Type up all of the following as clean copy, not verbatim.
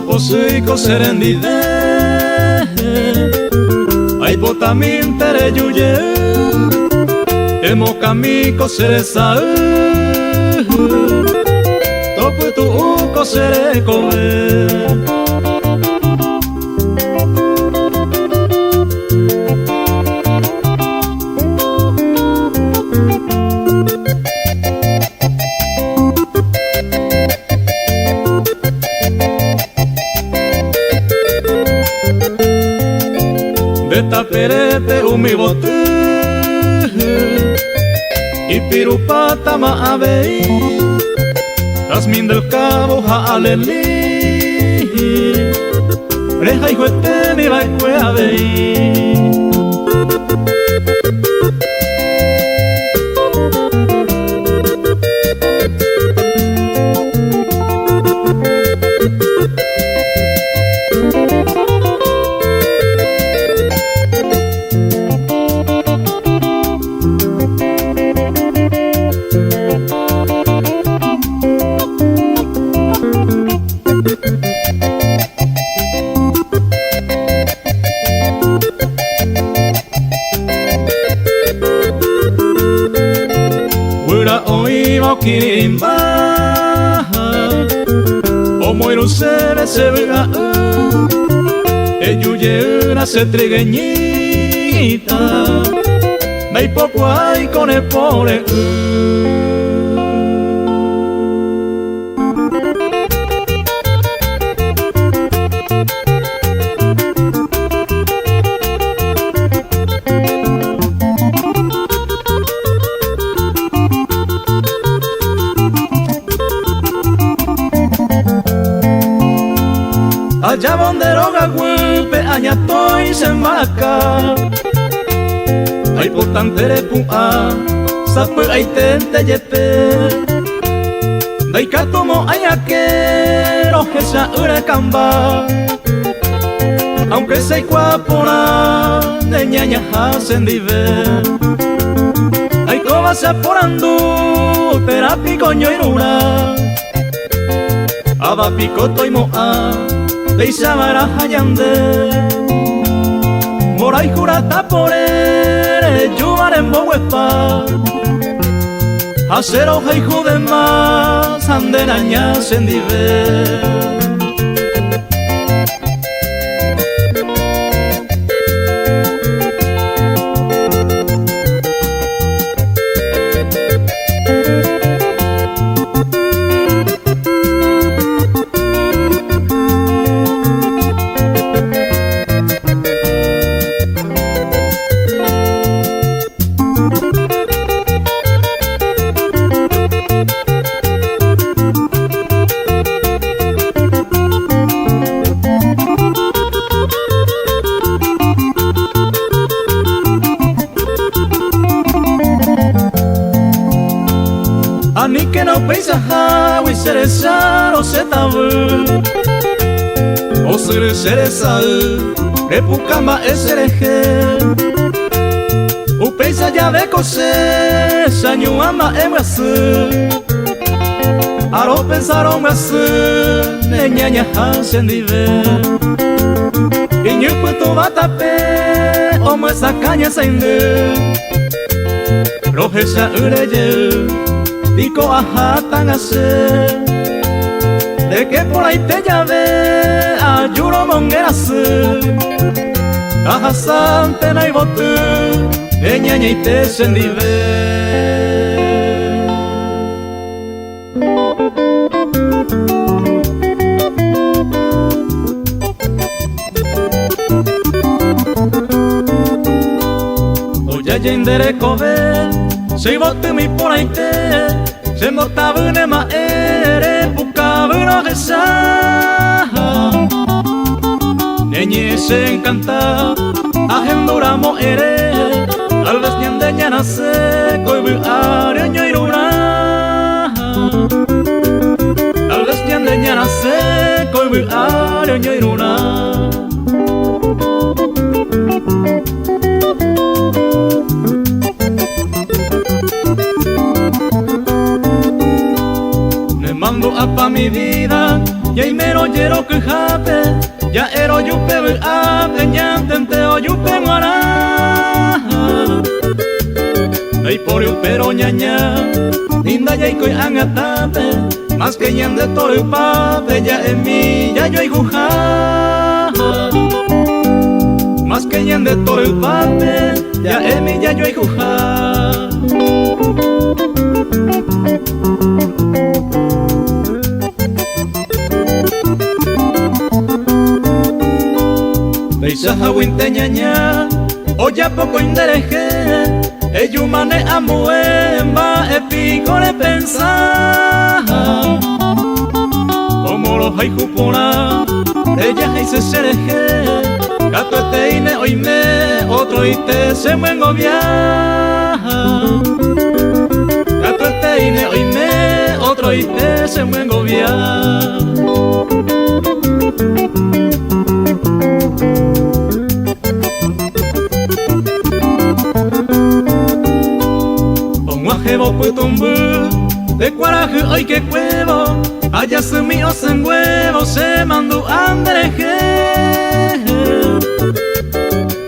Toposiko serendide Aipotamin tere yuye Emokamiko seresa Toputu uko serekoe Taperete umibote Ipirupata maabei Jazmín del Cabo jaaleli Reja hijuete mi baicueabei Kirimba Omo irusere se vega Eyuye una se trigueñita Mei poco hay con el pore Allá donde roga golpe añatoy se embarca Ay potantere pua Sapu ay tente yepe Dai katomo ayakero Esa ure kamba Aunque sei guapona De ñaña hacen diver Ay koba se aporandu Terapi coño iruna Aba picoto y moa Deisabara hayande Morai jurata por él Yumaren bohuepa Acero hijo de más Anderañas en diver Ani que no pensa hawi seresa o setavu O suru seresa Repukama esereje O pensa ya de cose Sanyuama emrasu Aro pensar omrasu Neñaña hasen dive Iñu puto batape Omo esa caña sainde Rojesha ureye Dico ajá tan hace De que por ahí te llave Ayuro mongeras Ajá sante na y botu De ñaña y te sendive Oya yendere kobe Se botu mi por ahí te Se notavune ma ere Bukavuro gesa Neñe se encanta Agendura mo ere Alves ñande ñana se Koibu ario ño iruna Alves ñande ñana se Koibu ario ño iruna Mando a pa mi vida Yay mero yero que jape, ya ero yupe ape, ñantente o yupe guara. Ay por pero ñaña, linda yay koi angatape, más que ñan de toro y pape, ya en mí ya yo hay juja. Más que ñan de toro y pape, ya en mí ya yo hay juja. Beisa hawinte ñaña, oya poco indereje, eyumane amuemba, epico le pensar. Como los hay jupona, ella hay se sereje, gato este ine oime, otro ite se muengo viaja. Gato este ine oime, otro ite se muengo viaja. Hebo putumbu, de cuaraje hoy que cuevo, allá se mío en huevo, se mandó andreje.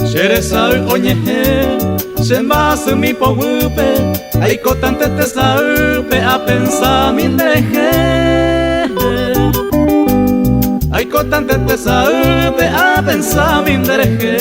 Shereza oñeje, se envase mi pogupe, hay cotante te saupe, a pensar mi andreje. Hay cotante te saupe, a pensar mi andreje.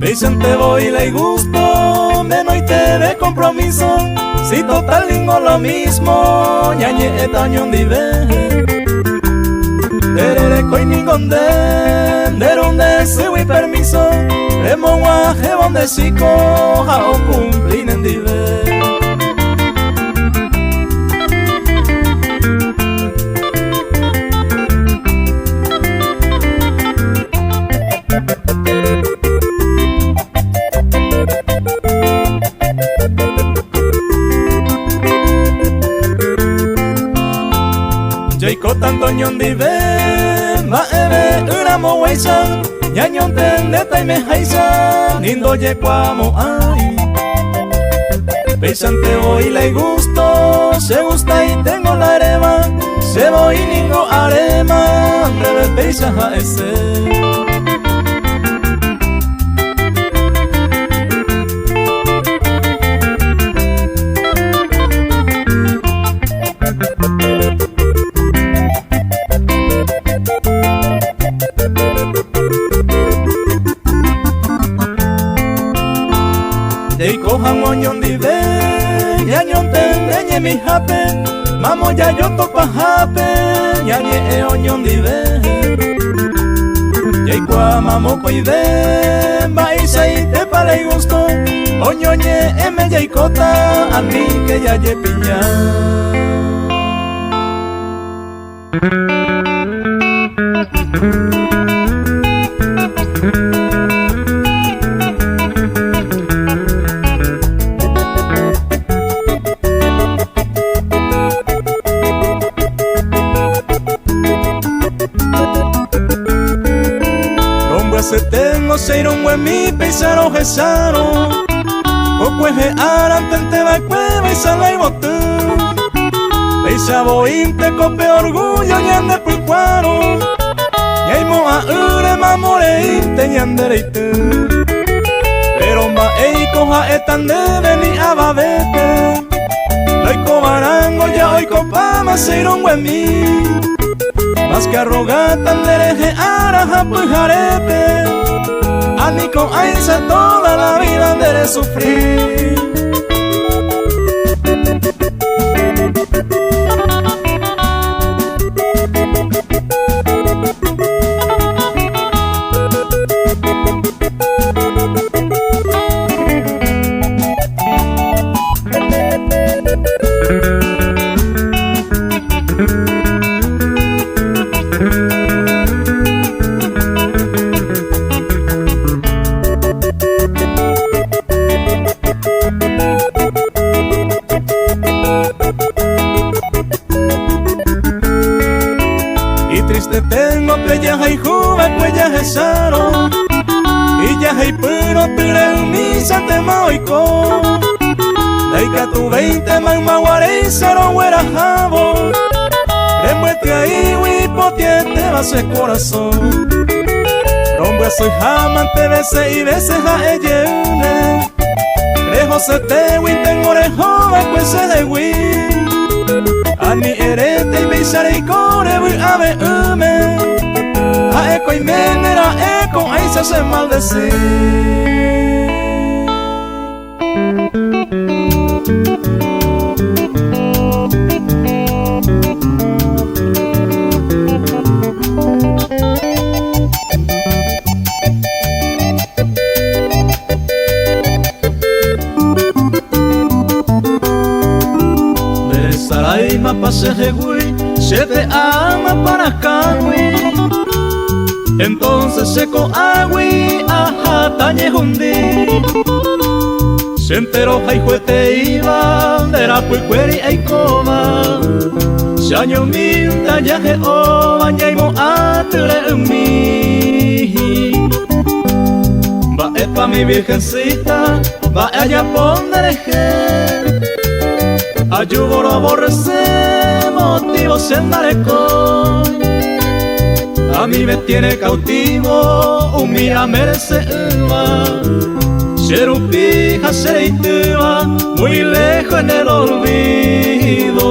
Vicente voy le gusto, menos y te de compromiso. Si total lingo lo mismo, ñañe etañón dive. Terere coi ningonde, derunde se voy permiso. Remo guaje bonde sico, jao cumplinen dive. Jaiko tanto ñon dive, ma ebe uramo weisa, ñañon tendeta y me jaisa, lindo yequamo ay. Pensante voy le gusto, se gusta y tengo la arema, se voy ningo arema, breve peisaja ese. Dey cojan oñón dive, ñañón tendeñe mi jape, mamo ya yo topa jape, ñañe e oñón dive. Dey cua mamo coide, baisa y te pare gusto, oñoñe eme yaicota, a mí que ya ye piña. Se tengo seiro un buen mi peisaro jesaro, o cueje arantente va cueva y sala y botu. Peisa bointe cope orgullo y ande pulcuaro, y hay moa ure mamoreinte y andereite. Pero ma ei coja etan debe ni ababete, loico barango ya hoy copa ma seiro un buen mi. Más que arrogata dereje araja pujarepe, a mí con aisa toda la vida debe sufrir. Taika tu 20 man maguarei cero huera jabo. Remuete ahí wipotiete va su corazón. Rombo soy jamante veces y veces a ella. Rejo se te win tengo rejo va cuese de win. Ani erete y beisare y core voy a ver a eco y menera eco ahí se hace maldecir. Sarai mapa se regui, se te ama para cagui. Entonces seco agui, ajá, tañe hundi. Se enteró jaijuete iba, de la puicueri e coba. Se año mil tallaje o bañaimo atere mi. Va pa mi virgencita, va allá pondereje. Ayúboro aborrecer motivos en Marecón. A mí me tiene cautivo, un mira merece uva. Cherupija sereitua, muy lejos en el olvido.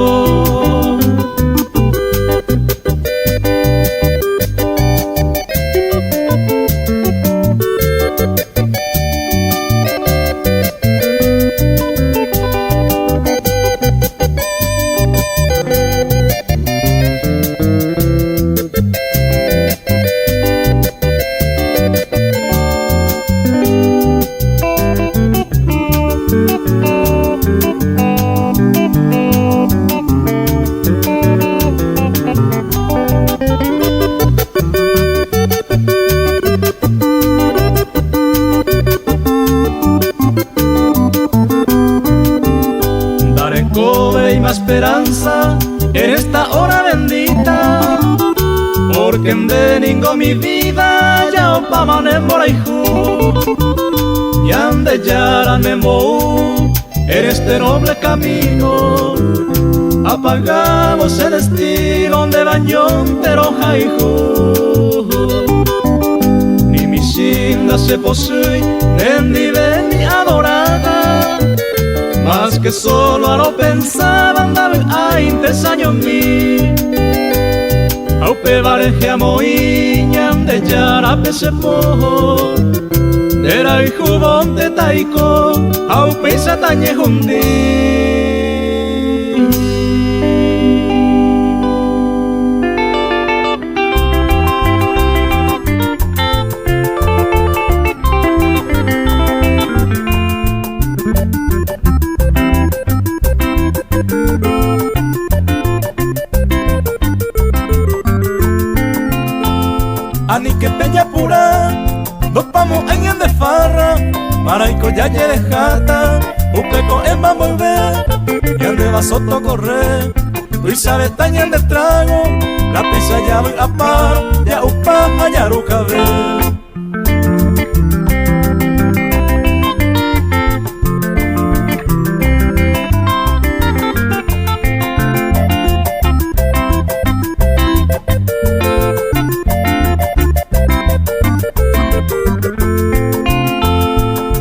Esperanza en esta hora bendita, porque en deningo mi vida ya opama nemoraihu, yande yara nemo en este noble camino. Apagamos el estilo de bañón terojaihu, ni mi sinda se posee, ni ven mi adorada. Más que solo a lo pensaba andaba a intesaño mi. Aupe vareje a moiñan de yarape se pojo. Era el jubón de taiko, aupe y satañe jundi. Ani que peña pura, dos pamos en de farra, maraico ya de jata, upeco en va a volver, y ande va soto correr, tú y sabes tañan de trago, la pisa ya voy a paro, ya upa ya ruca ver.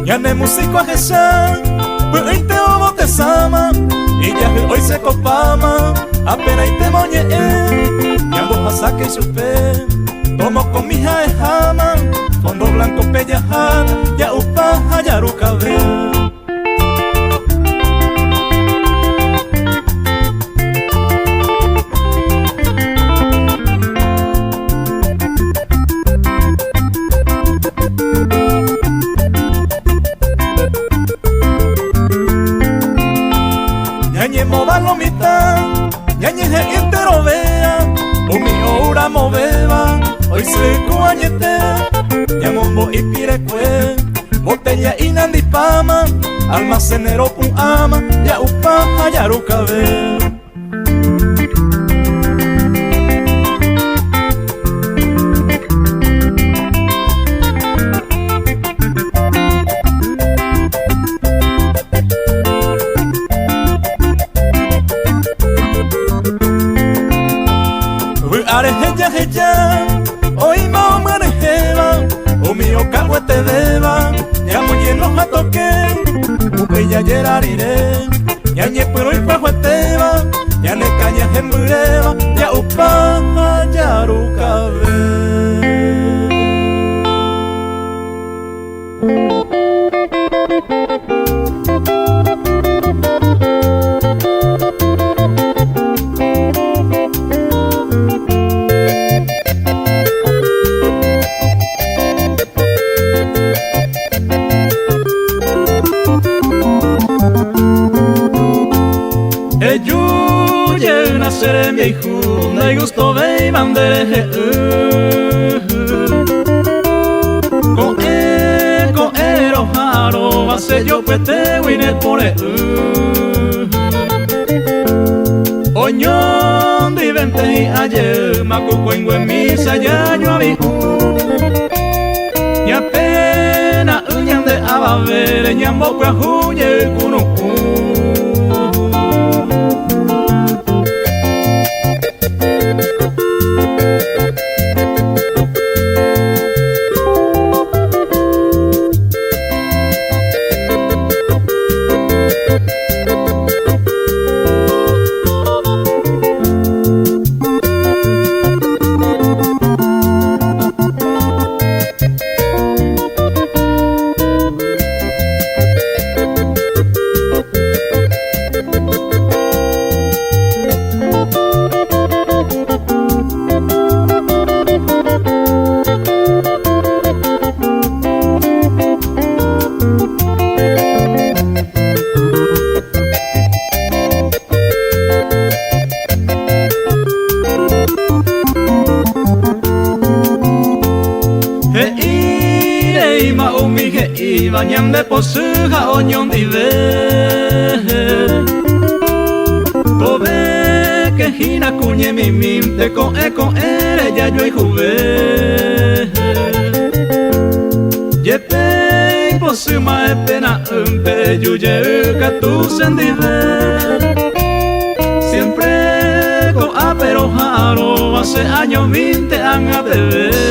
Ya ne músico a Jesús, pero hoy te obo te sama, y ya hoy se copama, apenas y te moñe, ya vos pasaque y supe, tomo con mi hija de jama, fondo blanco pellajada, ya upa ya ruca ver. Ñañeje entero vea, un mío ura moveba, hoy se coañete, ñamombo y pirecue, botella y nandipama, almacenero pun ama, ya upa ya ruca ve. ya yerarire ya nyepuro ipahueteba ya nekanya hembureba ya upaha ya rukabe. Yuye nacer mi hijo, me gustó ve bandere. Con erojaro, hace yo pete wine pore. Oñón divente y ayer, macuco en misa ya yo abijo. Y apenas uñan de ababere, ñambo que ajuye cuno. Bañan de posuja oñón dive Tobe que gira cuñe mi minte con ere ya yo y juve Yepe posuma epena umpe yuye ka tu sendive Siempre con apero jaro hace años 20 han a beber.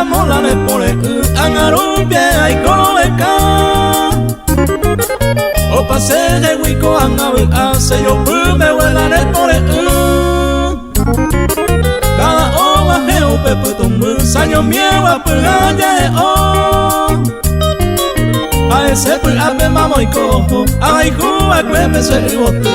Mola me pone angarumbia ay coeca o pase de huico angabu hace yo me huela de pone cada oma geo pepe tumbu saño miewa pulaya o a ese pulame mamo y cojo ay juva que me se botu.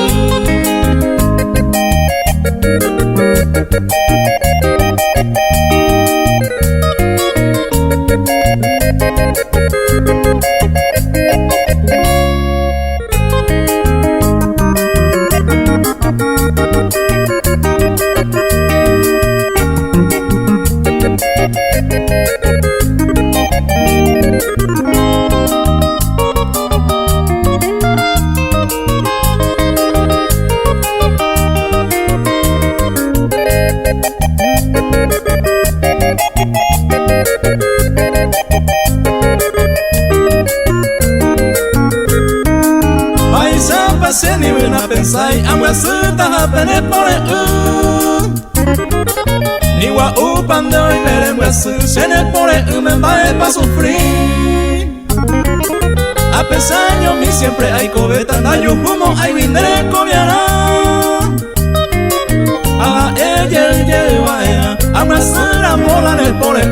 Se ni buena pensai amo asuta hapene pone ni wa upande hoy merembe asu se ne pone me va pa sufrir a pesar yo mi siempre hay cobeta na yo humo hay vindere cobiara a ella vaya amo asura mola ne pone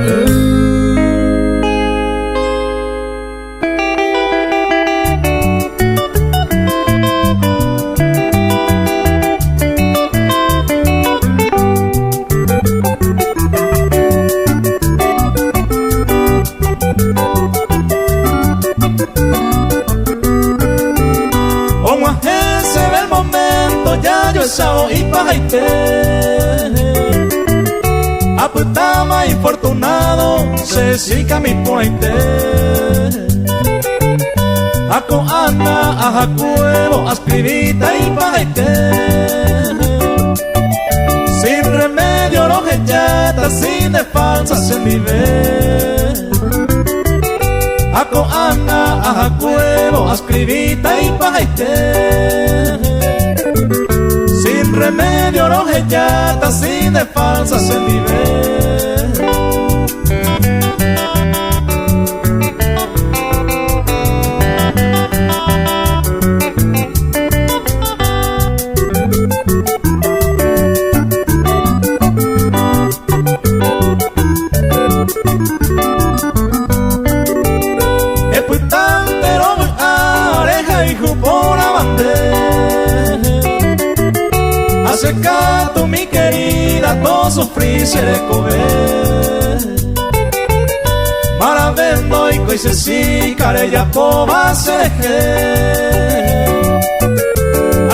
y pajaite aputama infortunado se sica mi pointe ako anda a cuevo aspirita y pajaite sin remedio lo que ya de falsas en viver. Ako ana a cuevo, ascribita y pajaite. Sin remedio no heyata, sin de falsas en viver. Acercato mi querida, todo sufrir se le comer. Maravendo y coise si carella pova se deje.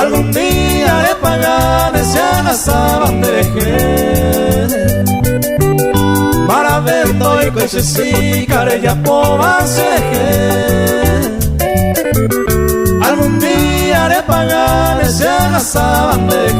Algún día le pagan se agasaban de deje. Maravendo y coise si carella pova se deje. Algún día le pagan se agasaban de deje.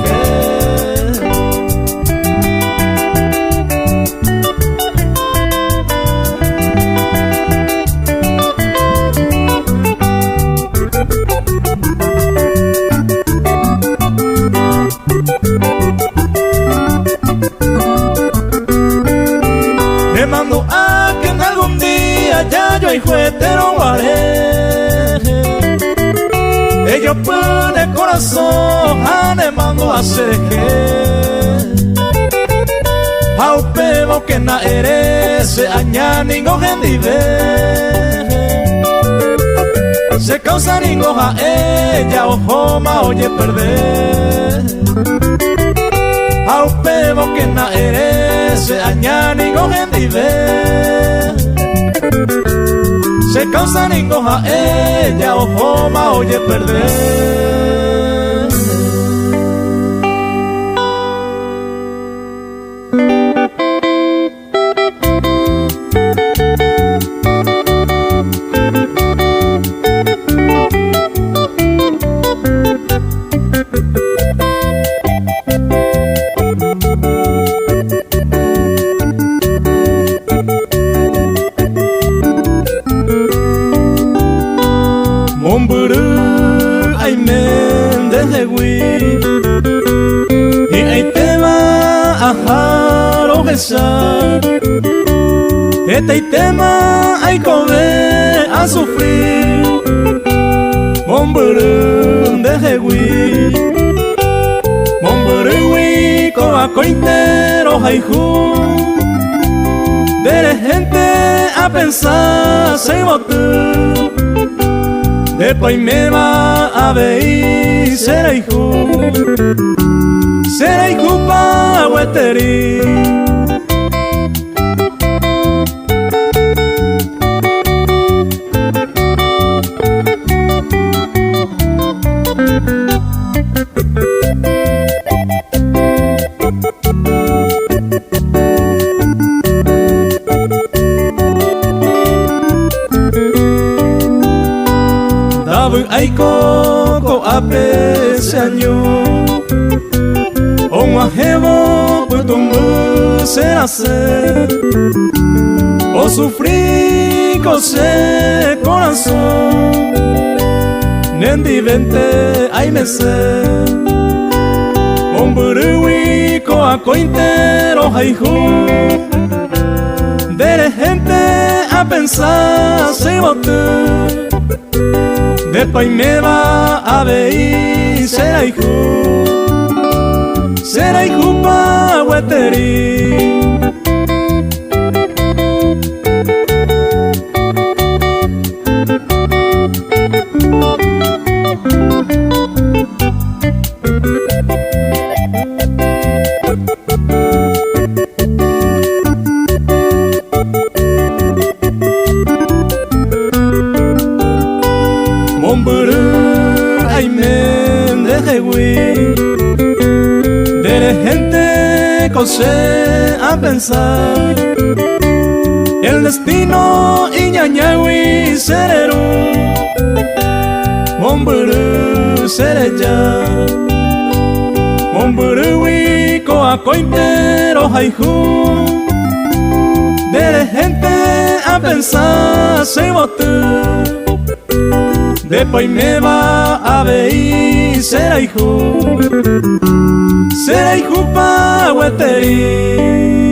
Me mando a que en algún día ya yo y juetero guaré. Ellos pone corazón, ane mando a seje. Au pebo que na eres, se aña ningo gendive. Se causa ningo a ella, ojo ma oye perder. Au pebo que na eres, se aña ningo gendive. Se causa ningo a ella, ojo ma oye perder. Momburu ay men de hewi y ay tema a haro besar. Este tema ay kobe a sufrir. Momburu de hewi, momburu wi ko a cointero hay hu. De gente a pensar se botu. Después me va a ver, será hijo pa' hueteri. Ay coco aprece año o un ajebo putumbu se hace o sufrí cose corazón nendivente ay me sé homburui coa cointero haihu de gente a pensar se botu. Después me va a ver, será hijo pa' hueteri. Momburu ay men de hewi, de gente cose a pensar. El destino iñañawi sereru, Momburu sereya. Momburu wi ko a cointero haihu, de gente a pensar se bote. Después me va a ver será hijo pa' Guaterí.